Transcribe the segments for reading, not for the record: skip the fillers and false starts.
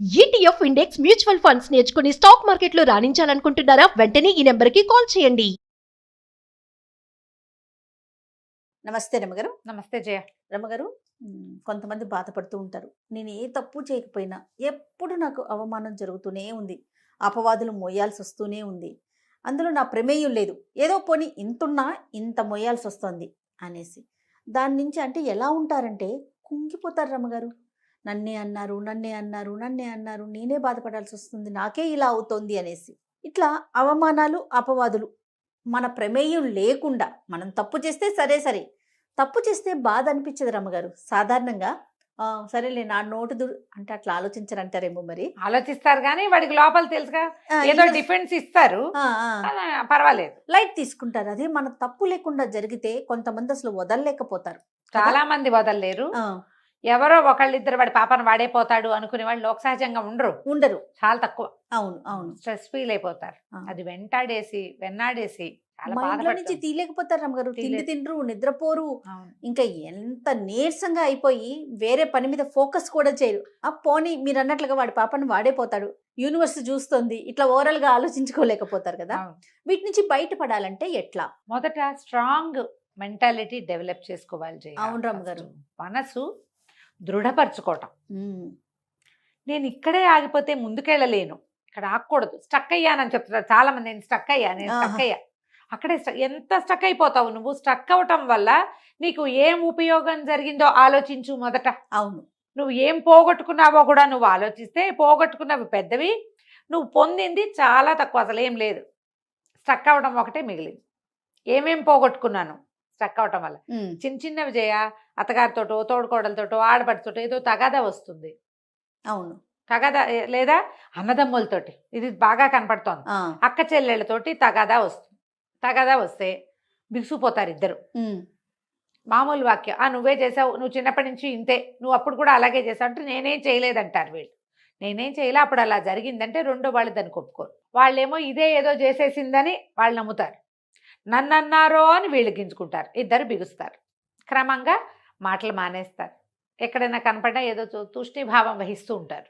ETF index mutual funds నేర్చుకుని stock మార్కెట్లో రాణించాలనుకుంటున్నారా? వెంటనే ఈ నెంబర్కి కాల్ చేయండి. నమస్తే రమగారు. నమస్తే జయ. రమగారు, కొంతమంది బాధపడుతూ ఉంటారు. నేను ఏ తప్పు చేయకపోయినా ఎప్పుడు నాకు అవమానం జరుగుతూనే ఉంది, అపవాదులు మోయాల్సి వస్తూనే ఉంది, అందులో నా ప్రమేయం లేదు, ఏదో పోనీ ఇంతున్నా ఇంత మోయాల్సి వస్తుంది అనేసి దాని నుంచి అంటే ఎలా ఉంటారంటే కుంగిపోతారు రమగారు. నన్నే అన్నారు, నన్నే అన్నారు, నన్నే అన్నారు, నేనే బాధపడాల్సి వస్తుంది, నాకే ఇలా అవుతోంది అనేసి ఇట్లా అవమానాలు అపవాదులు మన ప్రమేయం లేకుండా మనం తప్పు చేస్తే సరే తప్పు చేస్తే బాధ అనిపించదు రమ్మగారు సాధారణంగా. సరేలే నా అంటే అట్లా ఆలోచించరంటారేమో. మరి ఆలోచిస్తారు కానీ వాడికి లోపల తెలుసుగా ఏదో డిఫెన్స్ ఇస్తారు, పర్వాలేదు, లైట్ తీసుకుంటారు. అదే మన తప్పు లేకుండా జరిగితే కొంతమంది అసలు వదలలేకపోతారు. చాలా మంది వదలలేరు. ఎవరో ఒకళ్ళిద్దరు వాడి పాపను వాడే పోతాడు అనుకునే వాళ్ళు లోక సహజంగా ఉండరు, చాలా తక్కువ. అవును స్ట్రెస్ ఫీల్ అయిపోతారు. అది వెన్నాడేసి నుంచి తీయలేకపోతారు రమ్మగారు. తిండి తిండ్రు, నిద్రపోరు, ఇంకా ఎంత నీరసంగా అయిపోయి వేరే పని మీద ఫోకస్ కూడా చేయరు. పోనీ మీరు అన్నట్లుగా వాడి పాపను వాడేపోతాడు, యూనివర్స్ చూస్తుంది, ఇట్లా ఓవరాల్ గా ఆలోచించుకోలేకపోతారు కదా. వీటి నుంచి బయటపడాలంటే ఎట్లా? మొదట స్ట్రాంగ్ మెంటాలిటీ డెవలప్ చేసుకోవాలి. అవును రమ్మగారు. మనసు దృఢపరచుకోవటం. నేను ఇక్కడే ఆగిపోతే ముందుకెళ్ళలేను, ఇక్కడ ఆగకూడదు, స్టక్ అయ్యానని చెప్తున్నారు చాలా మంది. నేను స్టక్ అయ్యా అక్కడే ఎంత స్టక్ అయిపోతావు నువ్వు. స్టక్ అవటం వల్ల నీకు ఏం ఉపయోగం జరిగిందో ఆలోచించు మొదట. అవును, నువ్వు ఏం పోగొట్టుకున్నావో కూడా నువ్వు ఆలోచిస్తే పోగొట్టుకున్నవి పెద్దవి, నువ్వు పొందింది చాలా తక్కువ, అసలు ఏం లేదు. స్టక్ అవడం ఒకటే మిగిలింది. ఏమేం పోగొట్టుకున్నాను స్టక్ అవటం వల్ల? చిన్నవి చేయ, అత్తగారితోటో తోడుకోడలతోటో ఆడపడితోటో ఏదో తగాదా వస్తుంది. అవును, తగాదా లేదా అన్నదమ్ములతోటి, ఇది బాగా కనపడుతోంది. అక్క చెల్లెళ్ళతోటి తగాదా వస్తే బిగుసిపోతారు ఇద్దరు. మామూలు వాక్యం, నువ్వే చేసావు, నువ్వు చిన్నప్పటి నుంచి ఇంతే, నువ్వు అప్పుడు కూడా అలాగే చేసావు అంటే నేనేం చేయలేదంటారు వీళ్ళు. నేనేం చేయలే, అప్పుడు అలా జరిగిందంటే రెండో వాళ్ళు దాన్ని ఒప్పుకోరు. వాళ్ళేమో ఇదే ఏదో చేసేసిందని వాళ్ళు నమ్ముతారు. నన్ను అన్నారో అని వీళ్ళు గింజుకుంటారు, ఇద్దరు బిగుస్తారు. క్రమంగా మాటలు మానేస్తారు. ఎక్కడైనా కనపడినా ఏదో తూష్ణీభావం వహిస్తూ ఉంటారు,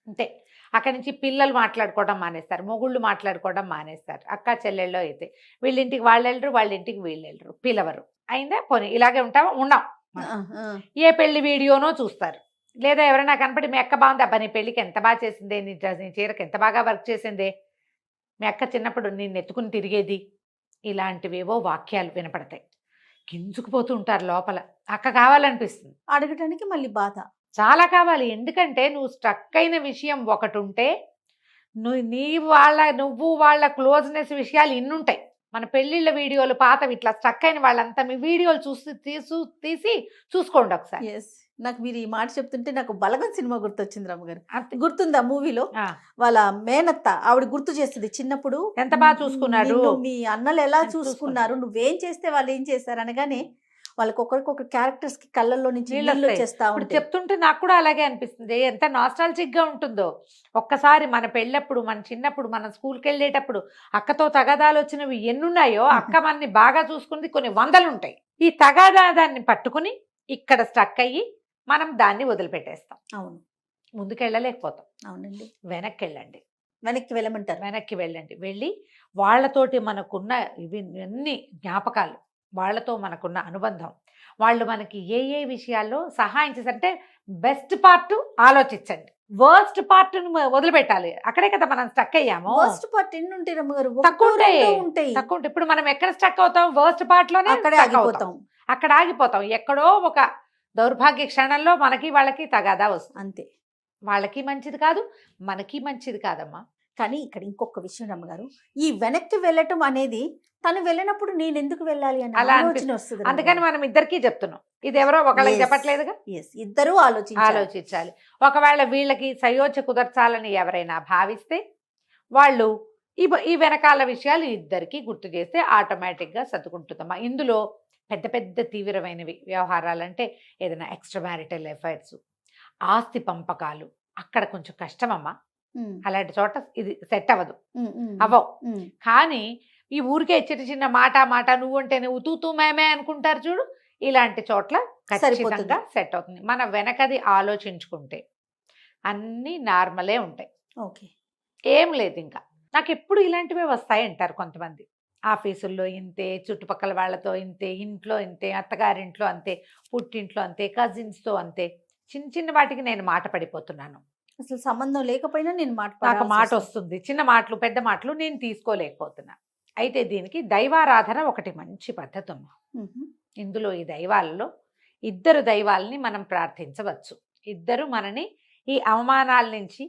అంతే. అక్కడి నుంచి పిల్లలు మాట్లాడుకోవడం మానేస్తారు, మొగుళ్ళు మాట్లాడుకోవడం మానేస్తారు. అక్క చెల్లెళ్ళు అయితే వీళ్ళింటికి వాళ్ళు వెళ్ళరు, వాళ్ళ ఇంటికి వీళ్ళు వెళ్ళరు, పిలవరు. అయిందా పోనీ ఇలాగే ఉన్నాం. ఏ పెళ్లి వీడియోనో చూస్తారు, లేదా ఎవరైనా కనపడి మీ అక్క బాగుంది, అబ్బా నీ పెళ్ళికి ఎంత బాగా చేసిందే, నీ చీరకు ఎంత బాగా వర్క్ చేసిందే, మీ అక్క చిన్నప్పుడు నిన్ను ఎత్తుకుని తిరిగేది, ఇలాంటివేవో వాక్యాలు వినపడతాయి. గింజుకుపోతూ ఉంటారు లోపల. అక్క కావాలనిపిస్తుంది, అడగటానికి మళ్ళీ బాధ చాలా కావాలి. ఎందుకంటే నువ్వు స్ట్రక్ అయిన విషయం ఒకటి ఉంటే నువ్వు వాళ్ళ క్లోజ్నెస్ విషయాలు ఇన్నుంటాయి. మన పెళ్ళిళ్ళ వీడియోలు పాతవి ఇట్లా స్ట్రక్ అయిన వాళ్ళంతా మీ వీడియోలు తీసి చూసుకోండి ఒకసారి. నాకు మీరు ఈ మాట చెప్తుంటే నాకు బలగం సినిమా గుర్తొచ్చింది రమ్మగారు. గుర్తుందా? మూవీలో వాళ్ళ మేనత్త ఆవిడ గుర్తు చేస్తుంది, చిన్నప్పుడు ఎంత బాగా చూసుకున్నాడు, మీ అన్నలు ఎలా చూసుకున్నారు, నువ్వేం చేస్తే వాళ్ళు ఏం చేస్తారు అనగానే వాళ్ళకి ఒకరికొక క్యారెక్టర్స్ కి కళ్ళల్లో నుంచి నీళ్ళు వచ్చేస్తా ఉంటాయి. చెప్తుంటే నాకు కూడా అలాగే అనిపిస్తుంది. ఎంత నాస్టాలజిక్ గా ఉంటుందో. ఒక్కసారి మన పెళ్ళప్పుడు, మన చిన్నప్పుడు, మన స్కూల్కి వెళ్ళేటప్పుడు అక్కతో తగాదాలు వచ్చినవి ఎన్నున్నాయో, అక్క మనని బాగా చూసుకున్నది కొన్ని వందలు ఉంటాయి. ఈ తగాదాన్ని పట్టుకుని ఇక్కడ స్టక్ అయ్యి మనం దాన్ని వదిలిపెట్టేస్తాం. అవును, ముందుకెళ్ళలేకపోతాం. అవునండి, వెనక్కి వెళ్ళండి. వెనక్కి వెళ్ళమంటారు. వెనక్కి వెళ్ళండి. వెళ్ళి వాళ్ళతోటి మనకున్న ఇవి అన్ని జ్ఞాపకాలు, వాళ్ళతో మనకున్న అనుబంధం, వాళ్ళు మనకి ఏ విషయాల్లో సహాయం చేశారంటే బెస్ట్ పార్ట్ ఆలోచించండి, వర్స్ట్ పార్ట్ వదిలిపెట్టాలి. అక్కడే కదా మనం స్టక్ అయ్యాము. వర్స్ట్ పార్ట్ ఎన్ని ఉంటాయి రమ్మగారు? తక్కువ ఉంటాయి. ఇప్పుడు మనం ఎక్కడ స్టక్ అవుతాం? వర్స్ట్ పార్ట్ లోనే అక్కడ ఆగిపోతాం. ఎక్కడో ఒక దౌర్భాగ్య క్షణంలో మనకి వాళ్ళకి తగాదా వస్తుంది, అంతే. వాళ్ళకి మంచిది కాదు, మనకి మంచిది కాదమ్మా. కానీ ఇక్కడ ఇంకొక విషయం రమ్మగారు, ఈ వెనక్కి వెళ్ళటం అనేది తను వెళ్ళినప్పుడు నేను ఎందుకు వెళ్ళాలి అని ఆలోచన వస్తుంది. అందుకని మనం ఇద్దరికి చెప్తున్నాం, ఇది ఎవరో ఒకళ్ళకి చెప్పట్లేదుగా. ఇద్దరు ఆలోచించాలి. ఒకవేళ వీళ్ళకి సయోధ్య కుదర్చాలని ఎవరైనా భావిస్తే వాళ్ళు ఈ వెనకాల విషయాలు ఇద్దరికి గుర్తు చేస్తే ఆటోమేటిక్గా సర్దుకుంటుందమ్మా. ఇందులో పెద్ద పెద్ద తీవ్రమైనవి వ్యవహారాలంటే ఏదైనా ఎక్స్ట్రా మ్యారిటల్ ఎఫైర్స్, ఆస్తి పంపకాలు, అక్కడ కొంచెం కష్టమమ్మా. అలాంటి చోట ఇది సెట్ అవ్వదు. కానీ ఈ ఊరికే చిన్న మాట నువ్వు అంటే నువ్వు తూతూ మేమే అనుకుంటారు చూడు, ఇలాంటి చోట్ల ఖచ్చితంగా సెట్ అవుతుంది. మన వెనకది ఆలోచించుకుంటే అన్నీ నార్మలే ఉంటాయి. ఓకే. ఏం లేదు ఇంకా. నాకు ఎప్పుడు ఇలాంటివే వస్తాయి అంటారు కొంతమంది. ఆఫీసుల్లో ఇంతే, చుట్టుపక్కల వాళ్ళతో ఇంతే, ఇంట్లో ఇంతే, అత్తగారింట్లో అంతే, పుట్టింట్లో అంతే, కజిన్స్‌తో అంతే. చిన్న చిన్న వాటికి నేను మాట పడిపోతున్నాను. అసలు సంబంధం లేకపోయినా నేను మాట నాకు పడాల్సి మాట వస్తుంది. వస్తుంది. చిన్న మాటలు, పెద్ద మాటలు నేను తీసుకోలేకపోతున్నా. అయితే దీనికి దైవారాధన ఒకటి మంచి పద్ధతమ్మ. మ్మ్. ఇందులో ఈ దైవాలలో ఇద్దరు దైవాలని మనం ప్రార్థించవచ్చు. ఇద్దరు మనని ఈ అవమానాల నుంచి,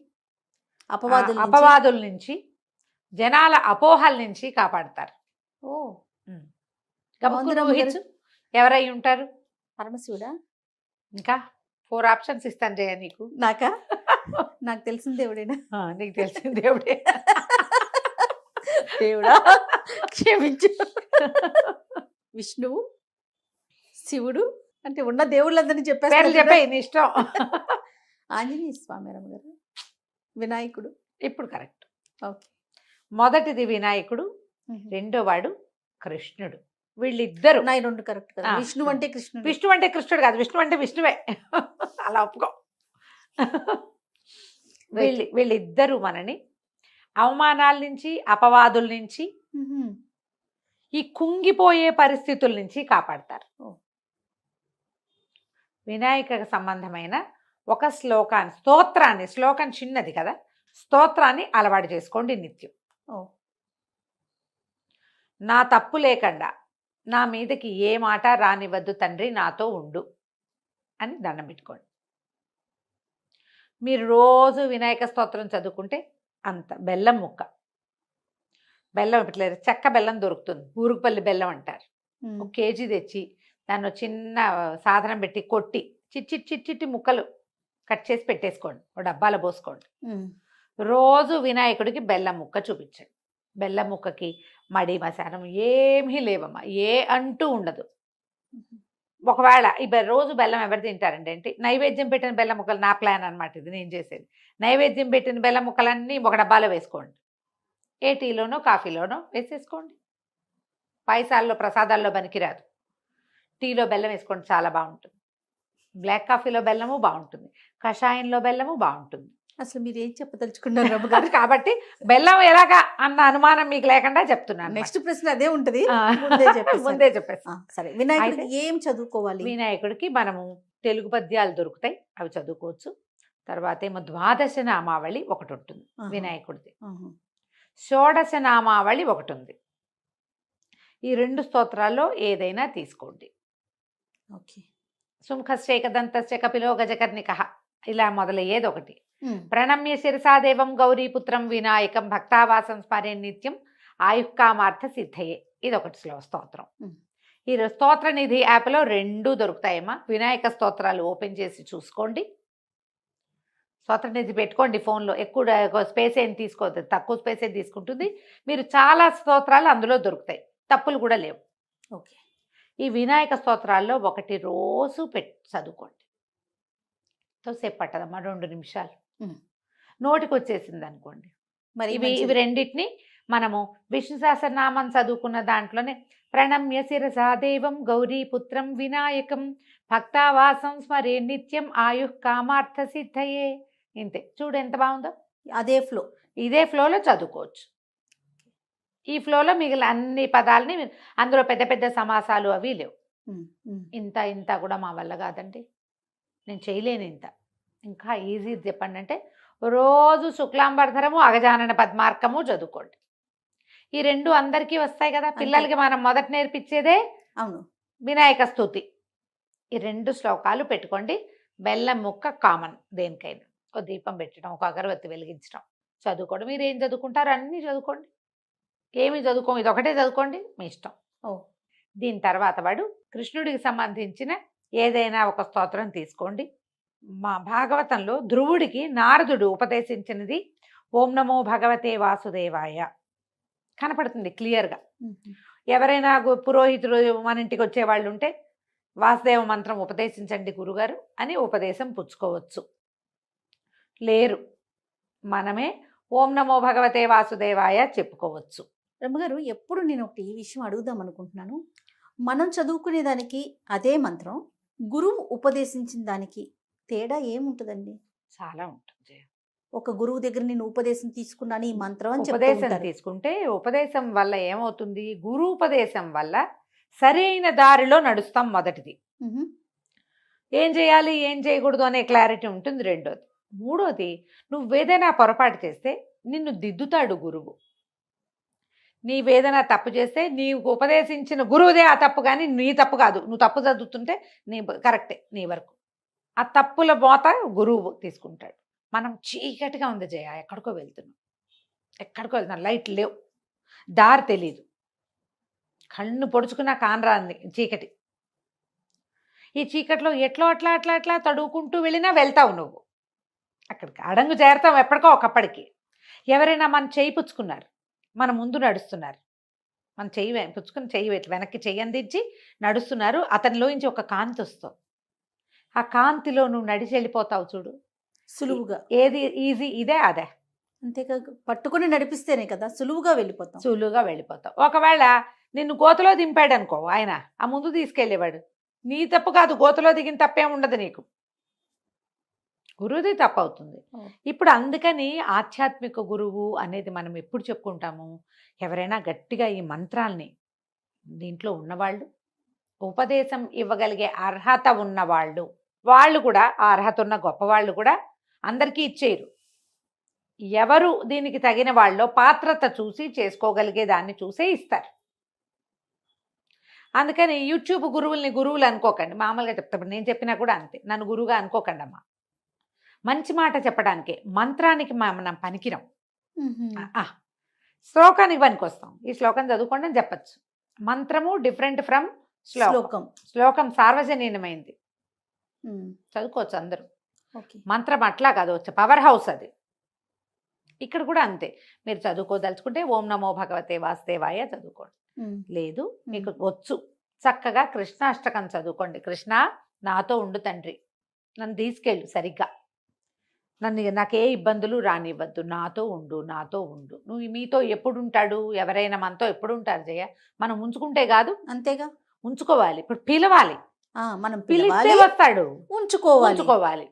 అపవాదుల నుంచి. అపవాదుల నుంచి, జనాల అపోహల నుంచి కాపాడతారు. ఓ గబుక్కున బాగుందిరా అమ్మగారు. ఊహించు ఎవరై ఉంటారు. పరమశివుడా? ఇంకా 4 ఆప్షన్స్ ఇస్తాను జయ నీకు. నాకా? నాకు తెలిసిన దేవుడేనా? నీకు తెలిసిన దేవుడే. దేవుడా క్షమించు. విష్ణువు, శివుడు, అంటే ఉన్న దేవుళ్ళందరినీ పేర్లు చెప్పేస్తారు. చెప్పే నీ ఇష్టం. ఆంజనేయ స్వామి రమ్మగారు, వినాయకుడు. ఇప్పుడు కరెక్ట్. ఓకే. మొదటిది వినాయకుడు, రెండో వాడు కృష్ణుడు. వీళ్ళిద్దరు. నా ఈ రెండు కరెక్ట్ కదా. ఆ. విష్ణువు అంటే కృష్ణుడు. విష్ణు అంటే కృష్ణుడు కాదు, విష్ణు అంటే విష్ణువే. అలా ఒప్పుకో. వీళ్ళిద్దరూ మనని అవమానాల నుంచి, అపవాదుల నుంచి, మ్మ్. ఈ కుంగిపోయే పరిస్థితుల నుంచి కాపాడతారు. ఓ. వినాయక సంబంధమైన ఒక స్తోత్రాన్ని, శ్లోకం చిన్నది కదా, స్తోత్రాన్ని అలవాటు చేసుకోండి నిత్యం. ఓ. నా తప్పు లేకుండా నా మీదకి ఏ మాట రానివద్దు తండ్రి, నాతో ఉండు అని దండం పెట్టుకోండి. మీరు రోజు వినాయక స్తోత్రం చదువుకుంటే అంత బెల్లం ముక్క, బెల్లం ఇట్లేదు, చెక్క బెల్లం దొరుకుతుంది, ఊరుగుపల్లి బెల్లం అంటారు. మ్మ్. 1 కేజీ తెచ్చి దాన్ని ఒక చిన్న సాధనం పెట్టి కొట్టి చిట్టి ముక్కలు కట్ చేసి పెట్టేసుకోండి, ఒక డబ్బాలో పోసుకోండి. మ్మ్. రోజు వినాయకుడికి బెల్లం ముక్క చూపించండి. బెల్లం ముక్కకి మడి మశానం ఏమీ లేవమ్మా, ఏ అంటూ ఉండదు. ఒకవేళ రోజు బెల్లం ఎవరు తింటారండి అంటే, నైవేద్యం పెట్టిన బెల్లం ముక్కలు, నా ప్లాన్ అనమాట ఇది, నేను చేసేది. నైవేద్యం పెట్టిన బెల్లం ముక్కలన్నీ ఒక డబ్బాలో వేసుకోండి, ఏ టీలోనో కాఫీలోనో వేసేసుకోండి. పాయసాల్లో, ప్రసాదాల్లో పనికిరాదు. టీలో బెల్లం వేసుకోండి, చాలా బాగుంటుంది. బ్లాక్ కాఫీలో బెల్లము బాగుంటుంది, కషాయంలో బెల్లము బాగుంటుంది. అసలు మీరు ఏం చెప్పదలుచుకున్నారు రమ్మగారు? కాబట్టి బెల్లం ఎలాగా అన్న అనుమానం మీకు లేకుండా చెప్తున్నాను. నెక్స్ట్ ప్రశ్న అదే ఉంటది. ముందే చెప్పేసి. సరే, వినాయకుడికి ఏం చదువుకోవాలి? వినాయకుడికి మనము తెలుగు పద్యాలు దొరుకుతాయి, అవి చదువుకోవచ్చు. తర్వాత ఏమో ద్వాదశ నామావళి ఒకటి ఉంటుంది వినాయకుడిది, షోడశ నామావళి ఒకటి ఉంది. ఈ 2 స్తోత్రాల్లో ఏదైనా తీసుకోండి. ఓకే. సుముఖశ్చేకదంతశ్చ కపిలో గజకర్ణికః ఇలా మొదలయ్యేది ఒకటి. ప్రణమ్య శిరసాదేవం గౌరీపుత్రం వినాయకం భక్తావాసం స్మరే నిత్యం ఆయుఃకామార్థ సిద్ధయే, ఇది ఒకటి స్తోత్రం. ఈ స్తోత్ర నిధి యాప్లో 2 దొరుకుతాయమ్మా. వినాయక స్తోత్రాలు ఓపెన్ చేసి చూసుకోండి, స్తోత్ర నిధి పెట్టుకోండి ఫోన్లో. ఎక్కువ స్పేస్ ఏం తీసుకోవద్దు, తక్కువ స్పేసే తీసుకుంటుంది. మీరు చాలా స్తోత్రాలు అందులో దొరుకుతాయి, తప్పులు కూడా లేవు. ఓకే. ఈ వినాయక స్తోత్రాల్లో ఒకటి రోజు చదువుకోండి. సేపు పట్టదమ్మా, 2 నిమిషాలు, నోటికి వచ్చేసింది అనుకోండి. మరి ఇవి రెండింటిని మనము విష్ణు సహస్రనామం చదువుకున్న దాంట్లోనే ప్రణమ్య శిరసాదేవం గౌరీపుత్రం వినాయకం భక్తావాసం స్మరే నిత్యం ఆయుఃకామార్థ సిద్ధయే, ఇంతే. చూడు ఎంత బాగుందో. అదే ఫ్లో, ఇదే ఫ్లోలో చదువుకోవచ్చు. ఈ ఫ్లోలో మిగిలిన అన్ని పదాలని, అందులో పెద్ద పెద్ద సమాసాలు అవి లేవు. ఇంత కూడా మా వల్ల కాదండి, నేను చేయలేను ఇంత. ఇంకా ఈజీ చెప్పండి అంటే, రోజు శుక్లాంబరధరము అగజానన పద్మార్కము చదువుకోండి. ఈ 2 అందరికీ వస్తాయి కదా. పిల్లలకి మనం మొదట నేర్పించేదే అవును వినాయక స్తుతి. ఈ 2 శ్లోకాలు పెట్టుకోండి. బెల్లం ముక్క కామన్ దేనికైనా. ఒక దీపం పెట్టడం, ఒక అగరబత్తి వెలిగించడం, చదువుకోండి. మీరు ఏం చదువుకుంటారో అన్నీ చదువుకోండి, ఏమి చదువుకో, ఇది ఒకటే చదువుకోండి, మీ ఇష్టం. దీని తర్వాత వాడు కృష్ణుడికి సంబంధించిన ఏదైనా ఒక స్తోత్రం తీసుకోండి. మా భాగవతంలో ధ్రువుడికి నారదుడు ఉపదేశించినది ఓం నమో భగవతే వాసుదేవాయ కనపడుతుంది క్లియర్గా. ఎవరైనా పురోహితుడు మన ఇంటికి వచ్చేవాళ్ళు ఉంటే వాసుదేవ మంత్రం ఉపదేశించండి గురుగారు అని ఉపదేశం పుచ్చుకోవచ్చు. లేరు, మనమే ఓం నమో భగవతే వాసుదేవాయ చెప్పుకోవచ్చు. రమ్మగారు, ఎప్పుడు నేను ఒకటి ఈ విషయం అడుగుదాం అనుకుంటున్నాను. మనం చదువుకునే దానికి అదే మంత్రం, గురువు ఉపదేశించిన దానికి తేడా ఏముంటుందండి? చాలా ఉంటుంది జయ. ఒక గురువు దగ్గర నేను ఉపదేశం తీసుకున్నాను ఈ మంత్రం అని చెప్తూ ఉపదేశం ఉంటారు. తీసుకుంటే ఉపదేశం వల్ల ఏమవుతుంది, గురు ఉపదేశం వల్ల సరైన దారిలో నడుస్తాం మొదటిది. మ్హూ. ఏం చేయాలి ఏం చేయకూడదు అనే క్లారిటీ ఉంటుంది రెండోది. మూడోది, నువ్వేదైనా పొరపాటు చేస్తే నిన్ను దిద్దుతాడు గురువు. నీవేదైనా తప్పు చేస్తే నీకు ఉపదేశించిన గురువుదే ఆ తప్పు, కానీ నీ తప్పు కాదు. నువ్వు తప్పు చదువుతుంటే నీ కరెక్టే నీ వరకు. ఆ తప్పుల మోత గురువు తీసుకుంటాడు. మనం చీకటిగా ఉంది జయ, ఎక్కడికో వెళ్తున్నాం, లైట్ లేవు, దారి తెలీదు, కళ్ళు పొడుచుకున్న కానరాంది చీకటి. ఈ చీకట్లో ఎట్లో అట్లా అట్లా అట్లా తడువుకుంటూ వెళ్ళినా వెళ్తావు నువ్వు, అక్కడికి అడంగు చేరతావు ఎప్పటికో ఒకప్పటికి. ఎవరైనా మన చేయి పుచ్చుకున్నారు, మన ముందు నడుస్తున్నారు, మన చెయ్యి పుచ్చుకుని చెయ్యి వెనక్కి చెయ్యి అందించి నడుస్తున్నారు, అతనిలోంచి ఒక కాంతి వస్తుంది. ఆ కాంతిలో నువ్వు నడిచి వెళ్ళిపోతావు చూడు, సులువుగా. ఏది ఈజీ, ఇదే అదే. అంతేకా, పట్టుకుని నడిపిస్తేనే కదా సులువుగా వెళ్ళిపోతాం. ఒకవేళ నిన్ను గోతలో దింపాడు అనుకో ఆయన, ఆ ముందు తీసుకెళ్ళేవాడు, నీ తప్పు కాదు, గోతలో దిగిన తప్పేం ఉండదు నీకు, గురువుది తప్పు అవుతుంది. ఇప్పుడు అందుకని ఆధ్యాత్మిక గురువు అనేది మనం ఎప్పుడు చెప్పుకుంటాము, ఎవరైనా గట్టిగా ఈ మంత్రాల్ని దీంట్లో ఉన్నవాళ్ళు, ఉపదేశం ఇవ్వగలిగే అర్హత ఉన్నవాళ్ళు, వాళ్ళు కూడా ఆ అర్హత ఉన్న గొప్పవాళ్ళు కూడా అందరికీ ఇచ్చేయరు. ఎవరు దీనికి తగిన వాళ్ళో పాత్రత చూసి చేసుకోగలిగే దాన్ని చూసే ఇస్తారు. అందుకని యూట్యూబ్ గురువులు అనుకోకండి, మామూలుగా చెప్తాను, నేను చెప్పినా కూడా అంతే, నన్ను గురువుగా అనుకోకండి అమ్మా. మంచి మాట చెప్పడానికే, మంత్రానికి మనం పనికిరం, శ్లోకానికి పనికొస్తాం. ఈ శ్లోకం చదువుకోండి అని చెప్పచ్చు. మంత్రము డిఫరెంట్ ఫ్రమ్ శ్లోకం సార్వజనీయమైంది, చదువుకోవచ్చు అందరూ. మంత్రం అట్లా కాదు, వచ్చే పవర్ హౌస్ అది. ఇక్కడ కూడా అంతే, మీరు చదువుకోదలుచుకుంటే ఓం నమో భగవతే వాసుదేవాయ చదువుకోండి, లేదు మీకు వచ్చు చక్కగా కృష్ణాష్టకం చదువుకోండి. కృష్ణ నాతో ఉండు తండ్రి, నన్ను తీసుకెళ్ళు సరిగ్గా, నాకు ఏ ఇబ్బందులు రానివ్వద్దు, నాతో ఉండు. నువ్వు మీతో ఎప్పుడు ఉంటాడు, ఎవరైనా మనతో ఎప్పుడు ఉంటారు జయ, మనం ఉంచుకుంటే కాదు, అంతేగా, ఉంచుకోవాలి. ఇప్పుడు పిలవాలి, మనం పిలిస్తే వస్తాడు, ఉంచుకోవాలి.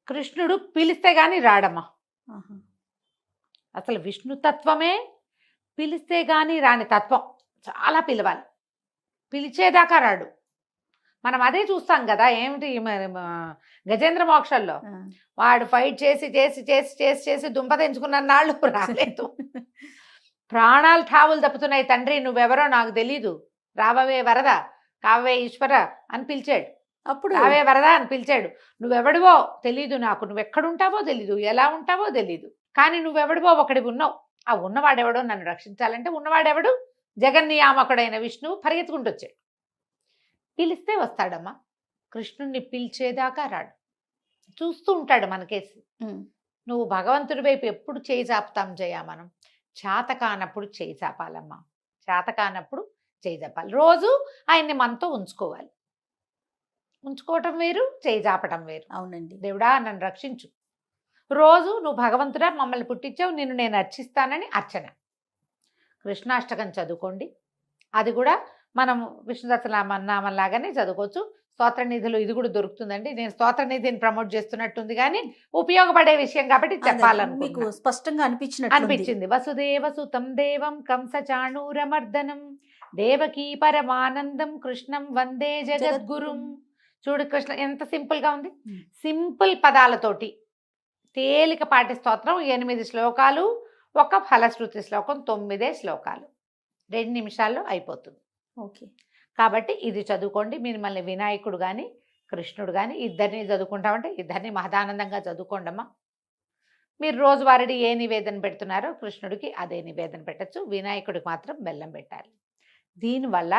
కృష్ణుడు పిలిస్తే గాని రాడమ్మా. అసలు విష్ణుతత్వమే పిలిస్తే గాని రాని తత్వం, చాలా పిలవాలి, పిలిచేదాకా రాడు. మనం అదే చూస్తాం కదా, ఏమిటి గజేంద్ర మోక్షంలో వాడు ఫైట్ చేసి దుంప తెంచుకున్న నాళ్ళు రాలేదు, ప్రాణాలు ఠావులు తప్పుతున్నాయి, తండ్రి నువ్వెవరో నాకు తెలీదు, రావవే వరద, కావే ఈశ్వర అని పిలిచాడు. అప్పుడు రావే వరద అని పిలిచాడు. నువ్వెవడివో తెలీదు నాకు, నువ్వెక్కడుంటావో తెలీదు, ఎలా ఉంటావో తెలీదు, కానీ నువ్వెవడివో ఒకటి ఉన్నావు. ఆ ఉన్నవాడెవడో నన్ను రక్షించాలంటే ఉన్నవాడెవడు, జగన్నియామకుడైన విష్ణువు పరిగెత్తుకుంటూ వచ్చాడు. పిలిస్తే వస్తాడమ్మా, కృష్ణుణ్ణి పిలిచేదాకా రాడు, చూస్తూ ఉంటాడు మనకేసి. నువ్వు భగవంతుడి వైపు ఎప్పుడు చేయి చాపుతాం జయ, మనం చేతకానప్పుడు చేయి చాపాలమ్మా, చేతకానప్పుడు చేయి చాపాలి. రోజు ఆయన్ని మనతో ఉంచుకోవాలి, ఉంచుకోవటం వేరు, చేయి చాపటం వేరు. అవునండి. దేవుడా నన్ను రక్షించు, రోజు నువ్వు భగవంతుడా మమ్మల్ని పుట్టించావు, నిన్ను నేను అర్చిస్తానని అర్చన. కృష్ణాష్టకం చదువుకోండి, అది కూడా మనం విష్ణు సహస్రనామం లాగానే చదువుకోవచ్చు. స్తోత్రనిధులు ఇది కూడా దొరుకుతుందండి. నేను స్తోత్రనిధిని ప్రమోట్ చేస్తున్నట్టుంది, కానీ ఉపయోగపడే విషయం కాబట్టి చెప్పాలనుకుంటున్నాను. మీకు స్పష్టంగా అనిపించింది. వసుదేవ సుతం దేవం కంస చాణూరమర్దనం దేవకీ పరమానందం కృష్ణం వందే జగద్గురుం. చూడు కృష్ణ ఎంత సింపుల్ గా ఉంది, సింపుల్ పదాలతోటి తేలికపాటి స్తోత్రం. 8 శ్లోకాలు, ఒక ఫలశ్రుతి శ్లోకం, 9 శ్లోకాలు, 2 నిమిషాల్లో అయిపోతుంది. ఓకే, కాబట్టి ఇది చదువుకోండి. మిమ్మల్ని వినాయకుడు కానీ కృష్ణుడు కానీ ఇద్దరిని చదువుకుంటామంటే ఇద్దరిని మహదానందంగా చదువుకోండి అమ్మా. మీరు రోజువారీ ఏ నివేదన పెడుతున్నారో కృష్ణుడికి అదే నివేదన పెట్టచ్చు, వినాయకుడికి మాత్రం బెల్లం పెట్టాలి. దీనివల్ల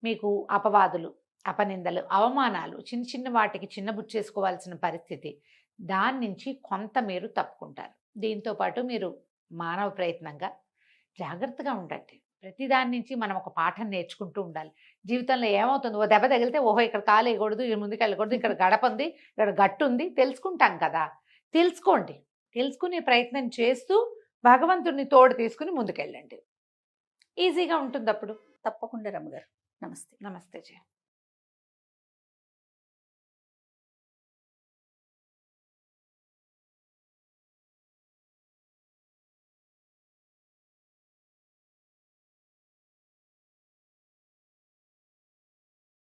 మీకు అపవాదులు, అపనిందలు, అవమానాలు, చిన్న వాటికి చిన్నబుచ్చేసుకోవాల్సిన పరిస్థితి, దాని నుంచి కొంత మీరు తప్పుకుంటారు. దీంతోపాటు మీరు మానవ ప్రయత్నంగా జాగ్రత్తగా ఉండండి. ప్రతి దాని నుంచి మనం ఒక పాఠం నేర్చుకుంటూ ఉండాలి. జీవితంలో ఏమవుతుంది, ఓ దెబ్బ తగిలితే ఓహో ఇక్కడ కాలు వేయకూడదు, ముందుకు వెళ్ళకూడదు, ఇక్కడ గడప ఉంది, ఇక్కడ గట్టు ఉంది, తెలుసుకుంటాం కదా. తెలుసుకోండి, తెలుసుకునే ప్రయత్నం చేస్తూ భగవంతుడిని తోడు తీసుకుని ముందుకెళ్ళండి, ఈజీగా ఉంటుంది అప్పుడు. తప్పకుండా రమ్మగారు. నమస్తే. నమస్తే జయ.